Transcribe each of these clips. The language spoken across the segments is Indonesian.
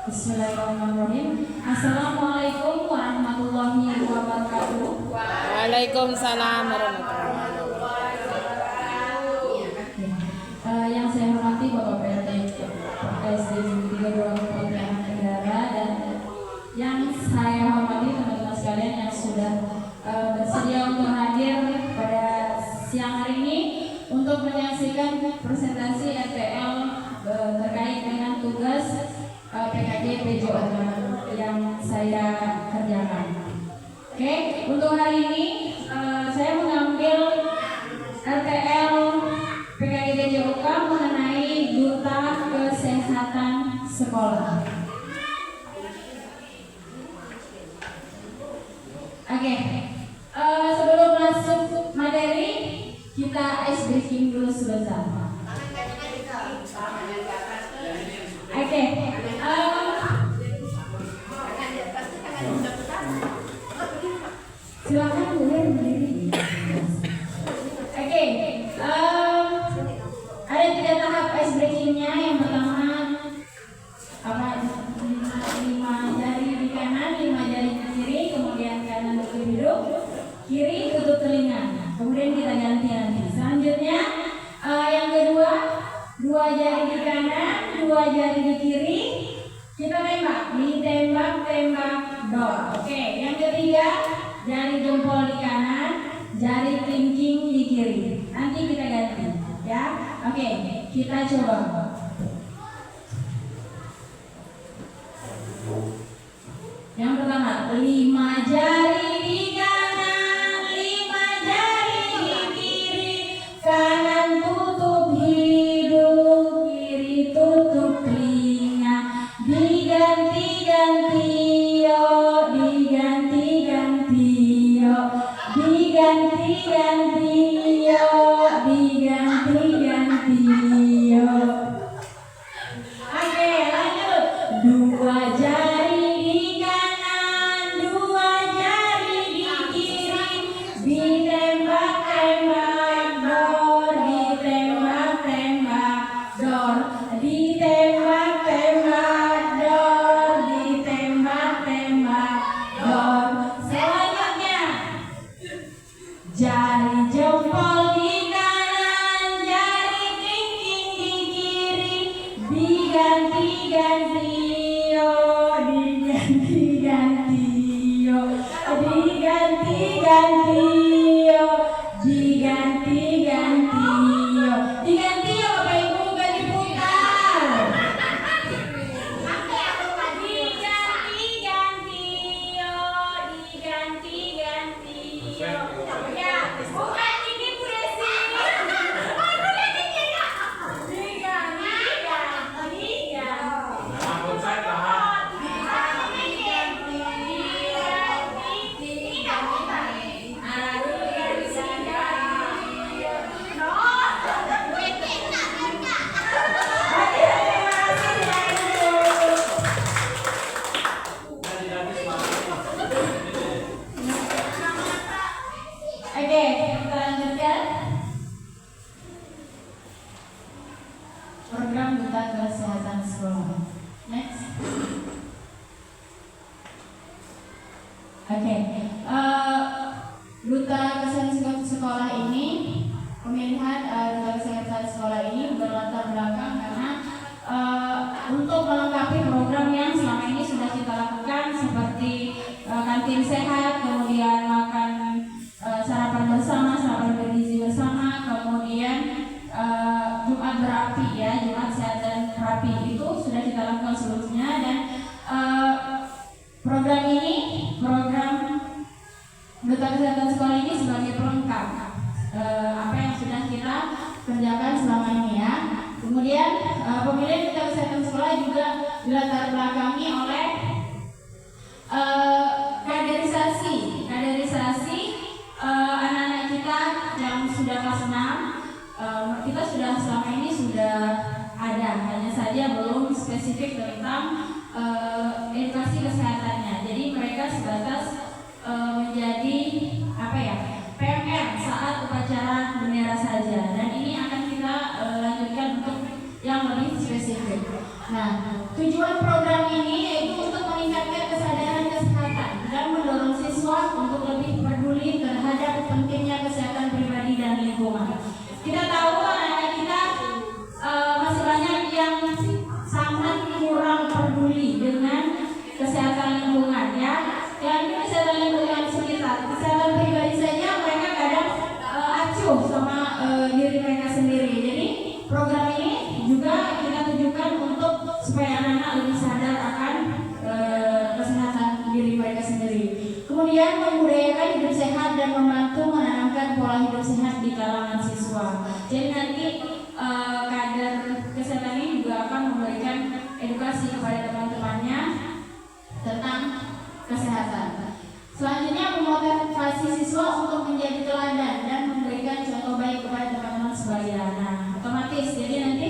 Bismillahirrahmanirrahim. Assalamualaikum warahmatullahi wabarakatuh. Waalaikumsalam warahmatullahi wabarakatuh. Yang saya hormati Bapak PRT SD 32 Kementerian Negara dan yang saya hormati teman-teman sekalian yang sudah bersedia untuk hadir pada siang hari ini untuk menyaksikan presentasi RTL terkait dengan tugas PKG PJOK yang saya kerjakan. Oke, untuk hari ini saya mengambil RTL PKG PJOK mengenai Duta Kesehatan Sekolah. Oke, sebelum masuk materi kita ice breaking dulu sebentar. Oke, silakan kalian berdiri. Oke, ada 3 tahap ice breakingnya. Yang pertama lima jari di kanan, 5 jari di kiri, kemudian kanan tutup hidung, kiri tutup telinga. Kemudian kita ganti nanti. Selanjutnya yang kedua, 2 jari di kanan, 2 jari di kiri, kita tembak, ditembak dor. Oke, yang ketiga, jari jempol di kanan, jari kelingking di kiri. Nanti kita ganti, ya. Oke, kita coba. Yang pertama, 5 jari di kanan, 5 jari di kiri, kanan tutup hidung, kiri tutup telinga. Diganti-ganti yo, diganti-ganti yo, diganti-ganti yo, diganti-ganti yo. Oke, lanjut. 2 jari di kanan, 2 jari di kiri, ditembak-tembak dor, ditembak-tembak dor, ditembak-tembak dor, ditembak-tembak dor. Selanjutnya, jari jempol di kanan, jari kelingking di kiri, diganti-ganti yo, diganti-ganti yo, diganti-ganti yo, diganti-ganti yo, diganti yo Bapak Ibu, gak diputar. Diganti-ganti yo, diganti-ganti yo. Ya, bukan ini Bu Desi. Aku lihat ini ya. Diganti-ganti yo. Oke, kita lanjutkan. Program Duta Kesehatan Sekolah. Next. Oke, Duta Kesehatan Sekolah ini, pemilihan Duta Kesehatan Sekolah ini berlatar belakang karena untuk melengkapi program yang selama ini sudah kita lakukan seperti kantin sehat, kemudian makan sarapan bersama, sarapan bergizi bersama, kemudian Jumat berapi ya, Jumat sehat dan rapi itu sudah kita lakukan sebelumnya. Dan program ini, program Duta Kesehatan Sekolah ini sebagai pelengkap apa yang sudah kita kerjakan selama ini ya. Kemudian pemilihan Duta Kesehatan Sekolah juga dilatar belakangi oleh kaderisasi anak-anak kita yang sudah kelas 6. Kita sudah selama ini sudah ada, hanya saja belum spesifik tentang edukasi kesehatannya. Jadi mereka sebatas menjadi apa ya, PMR saat upacara bendera saja. Dan ini akan kita lanjutkan untuk yang lebih spesifik. Nah, tujuan program ini kurang peduli dengan kesehatan lingkungan ya. Yang ini kesehatan lingkungan sekitar, kesehatan pribadi saja mereka kadang acuh sama diri mereka sendiri. Jadi program ini juga kita tujukan untuk supaya anak-anak lebih sadar akan kesehatan diri mereka sendiri. Kemudian membudayakan hidup sehat dan membantu menanamkan pola hidup sehat di kalangan siswa. Jadi nanti kader kesehatan ini juga akan memberikan edukasi kepada teman-temannya tentang kesehatan. Selanjutnya memotivasi siswa untuk menjadi teladan dan memberikan contoh baik kepada teman-teman sebaya. Nah, otomatis jadi nanti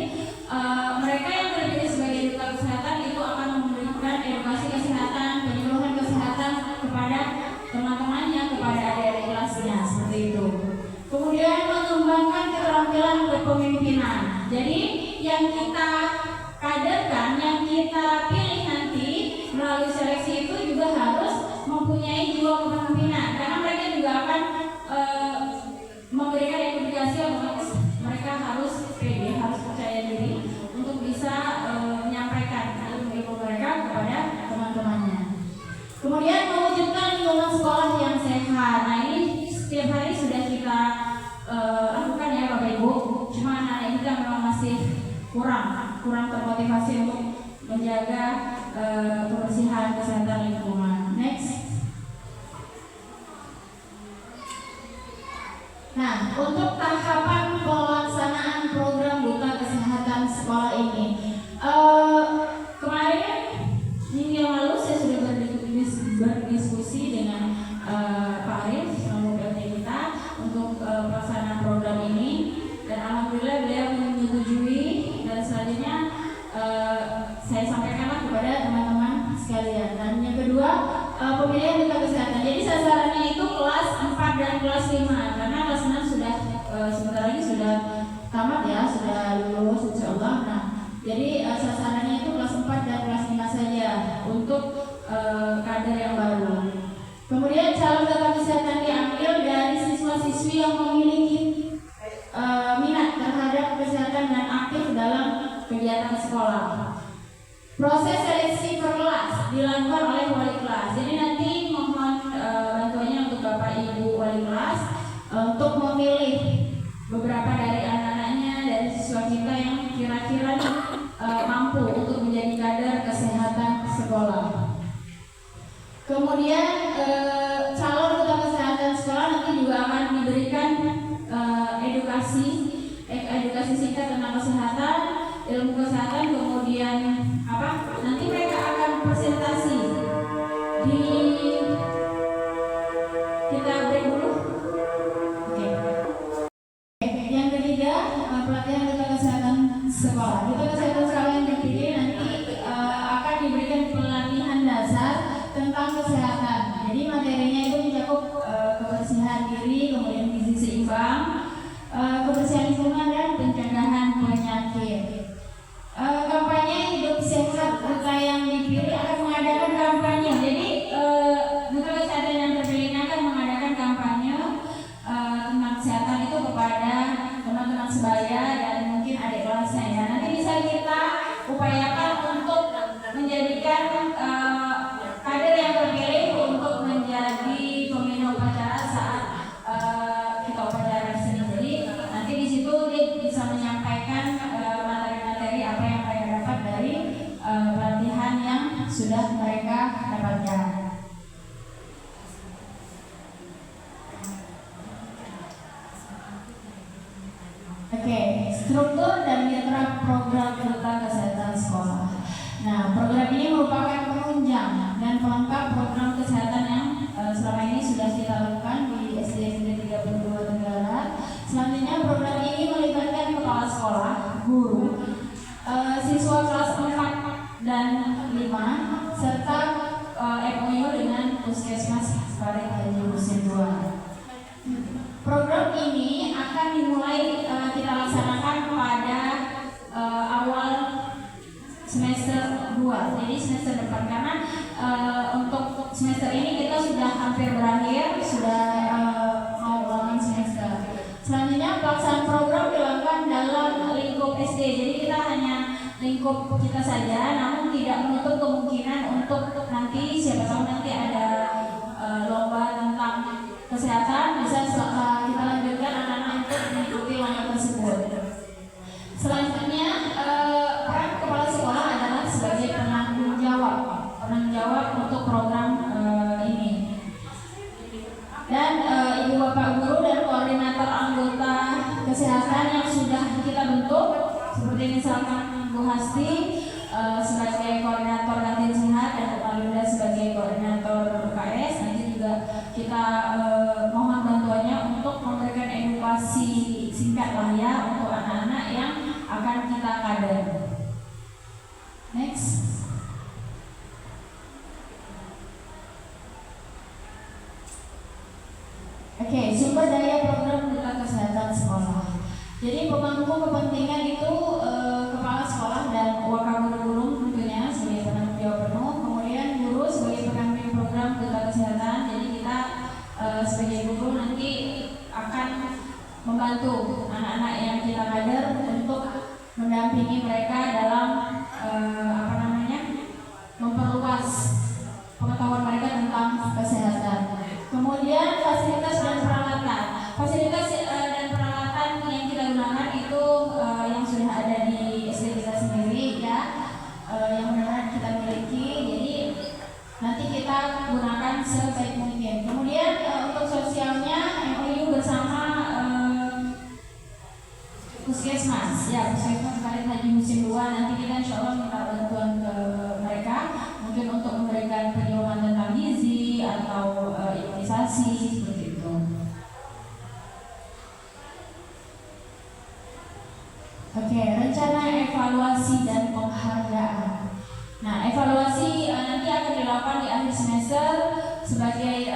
mereka yang terpilih sebagai duta kesehatan itu akan memberikan edukasi kesehatan, penyuluhan kesehatan kepada teman-temannya, kepada adik-adik kelasnya, seperti itu. Kemudian mengembangkan keterampilan kepemimpinan. Jadi yang kita kaderkan, yang kita pilih nanti melalui seleksi itu juga harus mempunyai jiwa kepemimpinan, karena mereka juga akan memberikan edukasi otomatis mereka harus pede, harus percaya diri untuk bisa menyampaikan ilmu mereka kepada teman-temannya. Kemudian mewujudkan lingkungan sekolah yang sehat. Nah ini setiap hari sudah kita lakukan ya Bapak Ibu. Cuma anak-anak kita memang masih kurang termotivasi untuk menjaga kebersihan kesehatan lingkungan. Next. Nah, untuk tahapan pelaksanaan program duta kesehatan sekolah ini, kemarin minggu yang lalu saya sudah berdiskusi dengan Pak Arif, PLT kita untuk pelaksanaan program ini, dan alhamdulillah beliau menyetujui, dan selanjutnya saya sampaikanlah kepada teman-teman sekalian. Dan yang kedua, pemilihan duta kesehatan. Jadi sasarannya itu kelas 4 dan kelas 5, karena kelas 6 sudah sebentar lagi sudah tamat ya, sudah lulus insyaallah. Nah, jadi sasarannya itu kelas 4 dan kelas 5 saja untuk kader yang baru. Kemudian calon duta kesehatan diambil dari siswa-siswi yang memiliki minat terhadap kesehatan dan aktif dalam kegiatan sekolah. Proses seleksi per kelas dilakukan oleh wali kelas. Jadi nanti mohon bantuannya untuk Bapak Ibu wali kelas untuk memilih beberapa dari anak-anaknya, dari siswa kita yang kira-kira mampu untuk menjadi kader kesehatan sekolah. Kemudian calon duta kesehatan sekolah nanti juga akan diberikan edukasi singkat tentang kesehatan, ilmu kesehatan, kemudian nanti mereka akan presentasi di kita break dulu. Oke. Yang ketiga, pelatihan duta kesehatan sekolah. Duta kesehatan sekolah yang terpilih nanti akan diberikan pelatihan dasar tentang kesehatan. Jadi materinya itu mencakup kebersihan diri, kemudian gizi seimbang, kebersihan lingkungan dan pencegahan penyakit. Kampanye hidup sehat duta yang dipilih akan mengadakan kampanye. Jadi duta kesehatan yang terpilih akan mengadakan kampanye tentang kesehatan itu kepada teman-teman sebaya dan mungkin adik kelasnya ya. Nanti bisa kita upayakan untuk menjadikan kader yang terpilih untuk menjadi pembina upacara saat kita upacara seni. Jadi nanti di situ dia bisa menyampaikan materi-materi apa yang mereka dapat dari pelatihan yang sudah mereka dapatkan. Oke, struktur dan mitra program duta kesehatan sekolah. Nah, program ini merupakan penunjang dan pelengkap program kesehatan yang selama ini sudah kita lakukan di SD 32 Tenggara. Selanjutnya program ini melibatkan kepala sekolah, guru, siswa kelas 4 dan 5, serta MOU dengan Puskesmas Parit Haji Husin II. Program ini akan dimulai kita laksanakan pada awal semester 2, jadi semester depan, karena untuk semester ini kita sudah hampir berakhir, sudah mau ulangan semester. Selanjutnya pelaksanaan program dilakukan dalam lingkup SD, jadi kita hanya lingkup kita saja, namun tidak menutup kemungkinan untuk nanti siapa tahu nanti ada lomba tentang kesehatan, bisa kita lanjutkan anak-anak untuk mengikuti lomba tersebut. Selanjutnya peran kepala sekolah adalah sebagai penanggung jawab untuk program ini. Dan ibu bapak guru dan koordinator anggota kesehatan yang sudah kita bentuk, seperti misalkan Bu Hasti sebagai koordinator kantin sehat dan Bu Malinda sebagai koordinator UKS. Nanti juga kita mohon bantuannya untuk memberikan edukasi singkat lah ya untuk anak-anak yang akan kita kader. Next. Oke, sumber daya program duta kesehatan sekolah. Jadi pemangku kepentingan itu kepala sekolah dan wakil guru tentunya sebagai penanggung jawab penuh. Kemudian guru sebagai pendamping program duta kesehatan. Jadi kita sebagai guru nanti akan membantu anak-anak yang kita kader untuk mendampingi mereka dalam memperluas pengetahuan mereka tentang kesehatan. Kemudian fasilitas dan peralatan. Fasilitas dan peralatan yang kita gunakan itu yang sudah ada di SD kita sendiri ya, yang benar-benar kita miliki. Jadi nanti kita gunakan sebaik mungkin. Kemudian untuk sosialnya MOU bersama Puskesmas ya, Puskesmas kalian haji musim 2. Nanti kita insya Allah minta bantuan ke mereka mungkin untuk memberikan penyuluhan tentang gizi atau imunisasi seperti itu. Oke, rencana evaluasi dan penghargaan. Nah, evaluasi nanti akan dilakukan di akhir semester sebagai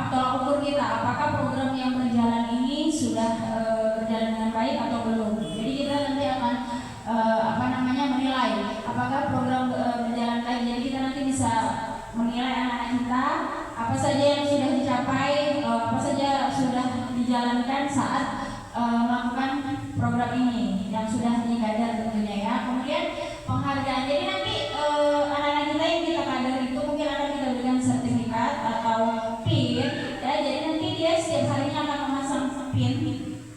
tolak ukur kita apakah program yang berjalan ini sudah berjalan dengan baik atau belum. Jadi kita nanti akan menilai apakah program berjalan baik. Jadi kita nanti bisa menilai anak-anak kita apa saja yang sudah dicapai, apa saja sudah dijalankan saat melakukan program ini yang sudah dikader tentunya ya. Kemudian penghargaan. Jadi nanti anak-anak kita yang kita kader itu mungkin akan kita berikan sertifikat atau PIN ya. Jadi nanti dia setiap harinya akan memasang PIN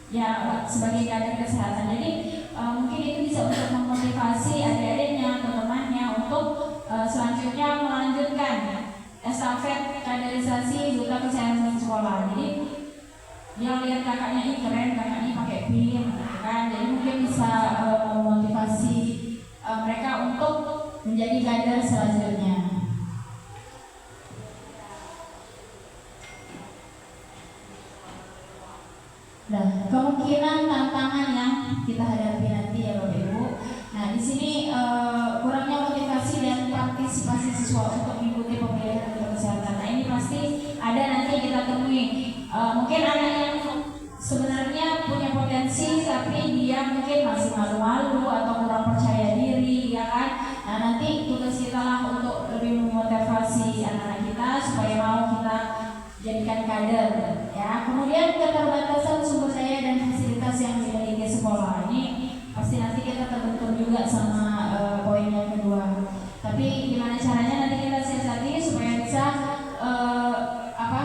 ya sebagai kader kesehatan. Jadi mungkin itu bisa untuk memotivasi adik-adiknya atau temannya untuk selanjutnya melanjutkan estafet kaderisasi duta kesehatan sekolah. Jadi dia lihat kakaknya ini keren, kakaknya pakai PIN kan. Jadi mungkin bisa memotivasi mereka untuk menjadi kader selanjutnya. Nah, kemungkinan tantangan yang kita hadapi nanti ya Bapak Ibu. Nah, di sini kurangnya motivasi dan partisipasi siswa untuk mengikuti pemilihan duta kesehatan. Nah, ini pasti ada nanti kita temui. Mungkin anak yang sebenarnya punya potensi tapi dia mungkin masih malu-malu atau kurang percaya diri ya kan. Nah, nanti tugas kita lah untuk lebih memotivasi anak-anak kita supaya mau kita jadikan kader ya. Kemudian keterbatasan sumber daya dan fasilitas yang dimiliki sekolah. Ini pasti nanti kita terbentur juga sama poin yang kedua. Tapi gimana caranya nanti kita siasati supaya bisa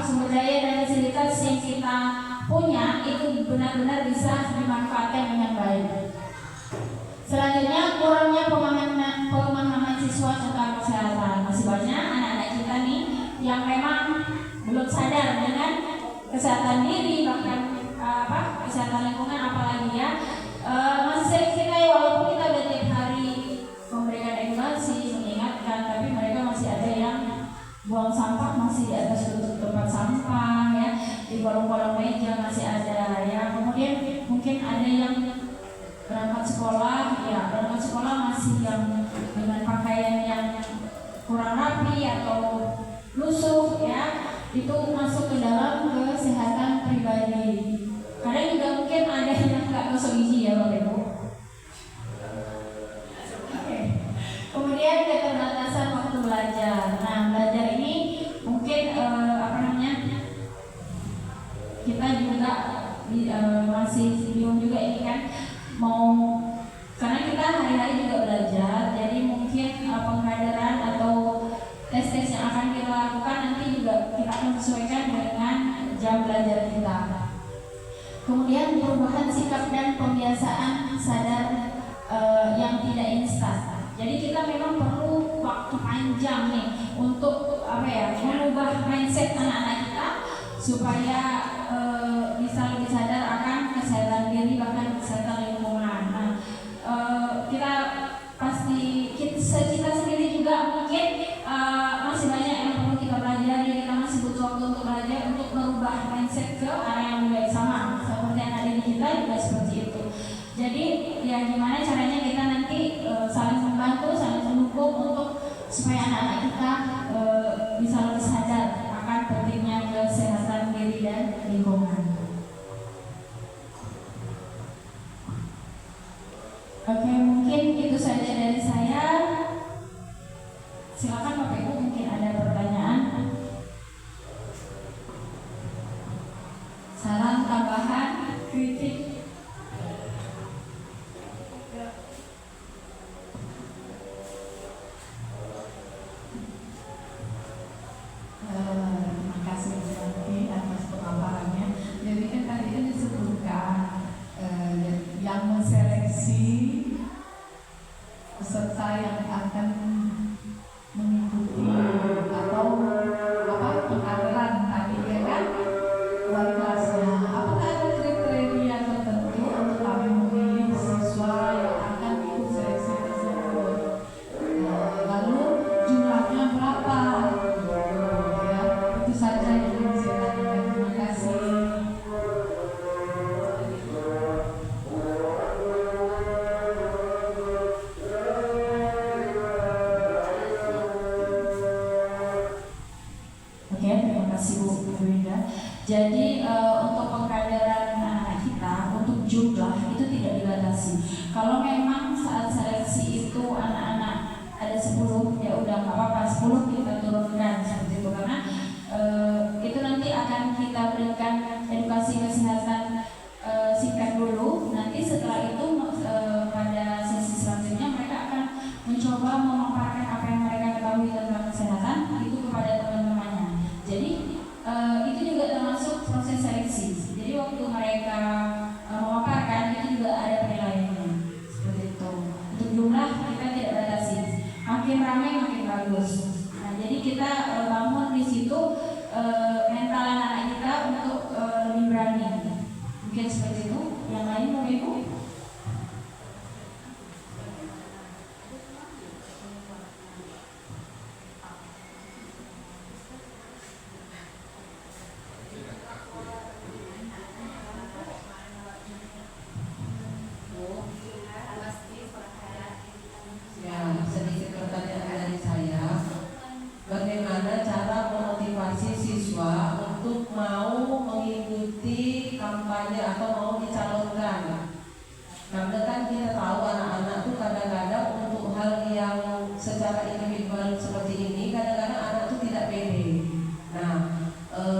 sumber daya dan fasilitas yang kita punya itu benar-benar bisa dimanfaatkan dengan baik. Selanjutnya kurangnya pemahaman siswa tentang kesehatan. Masih banyak anak-anak kita nih yang memang belum sadar dengan kesehatan diri, bahkan kesehatan lingkungan apalagi ya. Masih sering kita walaupun kita udah tiap hari memberikan edukasi, mengingatkan, tapi mereka masih ada yang buang sampah masih di atas tempat sampah ya, di kolong-kolong meja masih ada ya. Kemudian mungkin ada yang berangkat sekolah masih yang dengan pakaian yang kurang rapi atau lusuh ya, itu masuk ke dalam kesehatan pribadi. Kadang juga mungkin ada yang nggak masuk gizi ya Bapak Ibu. Kemudian keterbatasan waktu belajar. Nah, belajar ini mungkin kita juga masih bingung juga ini kan, karena kita hari-hari juga belajar, jadi mungkin pengkaderan atau tes-tes yang akan kita lakukan nanti juga kita akan sesuaikan dengan jam belajar kita. Kemudian perubahan sikap dan pembiasaan sadar yang tidak instan. Jadi kita memang perlu waktu panjang nih untuk mengubah mindset anak-anak kita supaya bisa lebih sadar akan kesehatan diri bahkan kesehatan lingkungan. Nah, kita sendiri juga mungkin masih banyak yang perlu kita pelajari. Kita masih butuh waktu untuk belajar untuk merubah mindset ke arah yang lebih baik, sama seperti anak didik kita juga seperti itu. Jadi ya gimana caranya kita nanti saling membantu, saling mendukung untuk supaya anak-anak kita bisa lebih sadar akan pentingnya kesehatan diri dan lingkungan. Oke, mungkin itu saja dari saya. Silakan Bapak Ibu, mungkin ada pertanyaan, saran, tambahan, kritik. Terima kasih sekali atas pemaparannya. Jadi kan tadi kan disebutkan yang menseleksi peserta yang akan mengikuti atau pengkaderan tadi ya kan, wali kelasnya. Apakah ada kriteria tertentu untuk kami memilih siswa yang akan ikut seleksi tersebut? Lalu jumlahnya berapa? Ya, itu saja yang ingin saya tanyakan. Terima kasih. Oke, terima kasih Bu Winda. Jadi untuk pengkaderan anak kita, untuk jumlah itu tidak dibatasi. Kalau memang saat seleksi itu anak-anak ada 10, ya udah nggak apa-apa, 10 kita turunkan seperti itu, karena itu nanti akan kita berikan edukasi kesehatan singkat dulu. Nanti setelah itu pada sesi selanjutnya mereka akan mencoba memaparkan apa yang mereka ketahui tentang kesehatan itu kepada teman-temannya. Jadi itu juga termasuk proses seleksi. Jadi waktu mereka memaparkan itu juga ada penilaiannya seperti itu. Untuk jumlah kita tidak batasi, makin ramai makin bagus. Nah, jadi kita bangun di situ mental anak-anak kita untuk lebih berani. Mungkin seperti itu. Yang lain Bapak Ibu? Ya, sedikit pertanyaan dari saya. Bagaimana cara memotivasi siswa untuk mau mengikuti kampanye atau mau dicalonkan? Karena kan kita tahu anak-anak tuh kadang-kadang untuk hal yang secara individual seperti ini, kadang-kadang anak tuh tidak pede. Nah,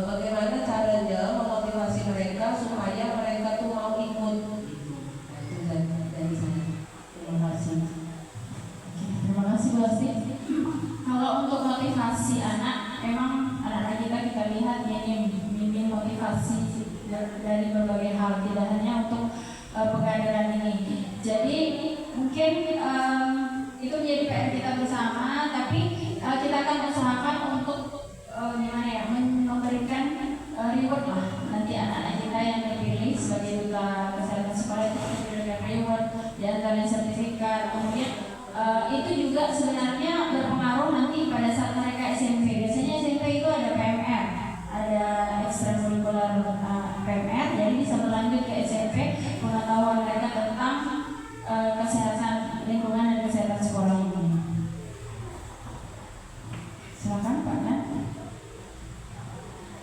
bagaimana caranya memotivasi mereka supaya mereka tuh mau ikut? Nah, itu dari saya. Terima kasih. Terima kasih Bu Asti. Kalau untuk motivasi anak, memang anak-anak kita lihat minim motivasi dari berbagai hal, tidak hanya untuk pengkaderan ini. Jadi mungkin itu menjadi PR kita bersama, tapi kita akan usahakan untuk memberikan reward lah. Nanti anak-anak kita yang terpilih sebagai duta kesehatan sekolah itu diberikan reward, diantaranya sertifikat. Kemudian itu juga sebenarnya berpengaruh nanti pada saat mereka SMP. Biasanya SMP itu ada PMR, ada ekstrakurikuler PMR, jadi bisa berlanjut ke SMP, pengetahuan mereka tentang kesehatan lingkungan dan kesehatan sekolah ini. Silakan Pak Nat.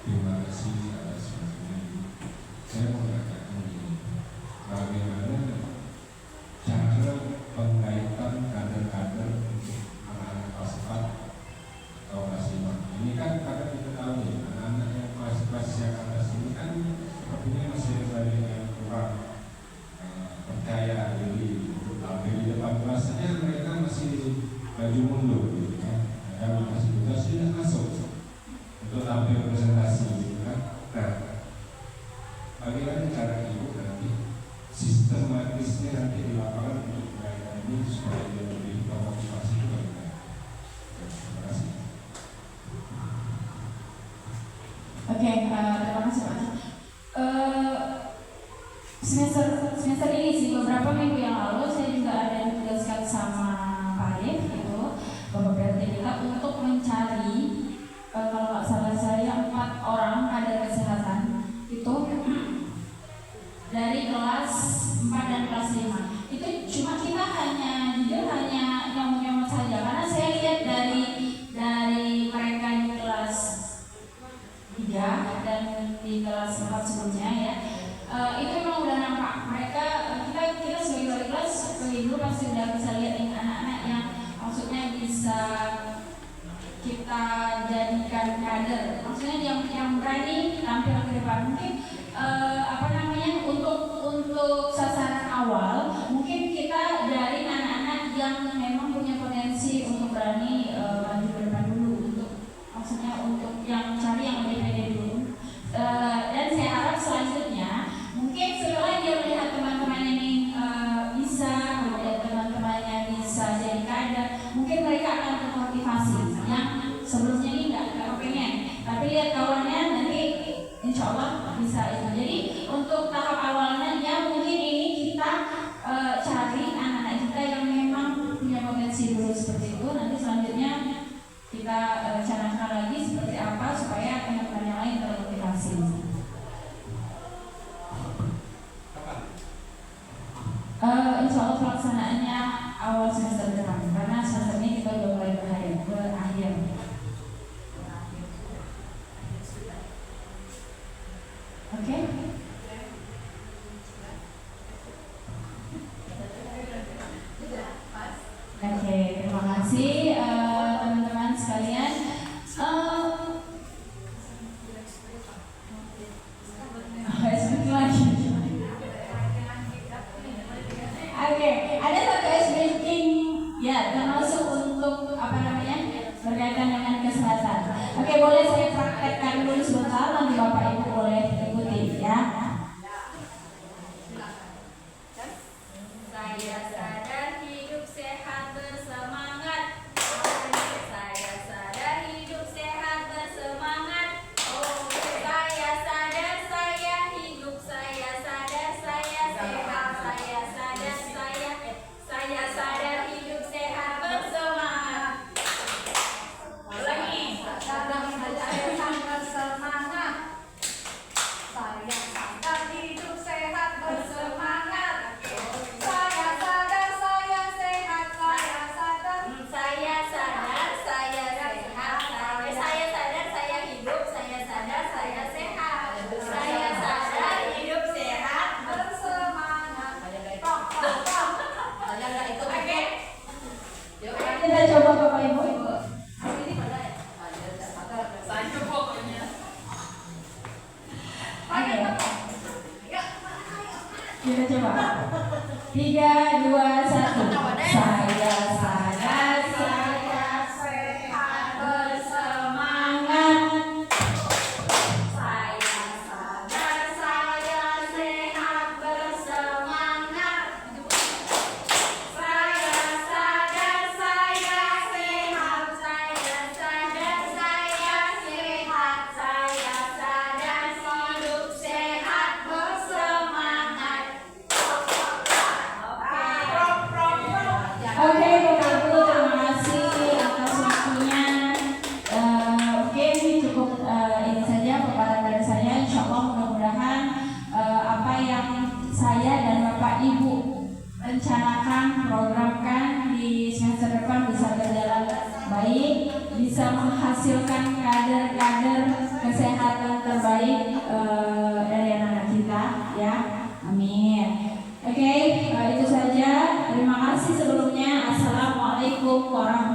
Terima kasih atas waktunya. Saya mau katakan ini, bagaimana cara pengkaitan kader-kader untuk anak-anak kelas 4 atau kelas 5. Ini kan kadang kita tahu ya, anak-anak yang kelas-kelas yang atas ini kan sepertinya masih banyak yang kurang percaya diri untuk tampil di depan kelas maju mundur gitu kan. Kami masih muda sudah masuk untuk tampil presentasi gitu kan. Nah, bagaimana cara ibu nanti sistematisnya nanti di lapangan untuk mereka ini supaya dia lebih termotivasi juga. Terima kasih. Oke, terima kasih Pak. Semester ini sih beberapa minggu yang lalu saya juga ada ditugaskan sama Pak Arif itu Bapak PRT kita untuk mencari kalau nggak salah saya 4 orang kader kesehatan itu dari kelas 4 dan kelas 5. Itu cuma kita hanya nyomot saja karena saya lihat dari mereka di kelas 3 dan di kelas 4 sebelumnya ya. Itu memang udah nampak mereka kita sebagai wali kelas sebagai guru pasti udah bisa lihat ini anak-anak yang maksudnya bisa kita jadikan kader, maksudnya yang berani tampil ke depan. Mungkin untuk sasaran awal mungkin kita dari anak-anak yang memang punya potensi untuk berani maju ke depan dulu, untuk maksudnya untuk yang cari yang lebih pede dulu. Dan saya harap selanjutnya mungkin setelah dia melihat teman-teman ini bisa, kemudian teman-temannya bisa jadi kader, mungkin mereka akan termotivasi yang sebelumnya ini nggak kepengen, tapi lihat kawannya nanti insya Allah bisa itu. Jadi untuk tahap awalnya ya mungkin ini kita cari anak-anak kita yang memang punya potensi dulu seperti itu. Nanti selanjutnya kita canangkan lagi seperti apa supaya teman-teman yang lain termotivasi. Insya Allah pelaksanaannya awal semester depan karena semester ini kita udah mulai berakhir. Oke. Oke, terima kasih teman-teman sekalian. Lagi. Oke, ada satu SBking ya termasuk untuk berkaitan dengan kesehatan. Oke, boleh saya praktekkan dulu sebentar, nanti Bapak Ibu boleh ikuti ya. Saya sadar hidup sehat bersemangat. Saya sadar hidup sehat bersemangat. Saya sadar saya hidup, saya sadar saya sehat, saya sadar hidup sehat bersemangat. Ulangi. Sadar hidup sehat bersemangat. Saya sadar hidup sehat bersemangat. Saya sadar saya sehat, saya sadar. Saya sadar saya sehat. Saya sadar saya hidup, saya sadar saya sehat. Saya sadar hidup sehat bersemangat. Oke. Kita coba Bapak Ibu. Saya pokoknya. Oke. Kita coba. 3, 2, 1. Saya sadar saya sehat bersemangat. Saya sadar saya sehat bersemangat. Saya sadar saya sehat, saya sadar saya sehat, saya sadar hidup sehat bersemangat. Oke, Bapak Ibu, terima kasih atas waktunya. Oke, ini cukup ini saja paparan dari saya. Insya Allah mudah-mudahan apa yang saya dan Bapak Ibu rencanakan, programkan di semester depan bisa berjalan baik, bisa menghasilkan kader-kader kesehatan terbaik dari anak-anak kita, ya. Amin. Oke, itu saja. Terima kasih sebelumnya. Assalamualaikum warahmatullahi wabarakatuh.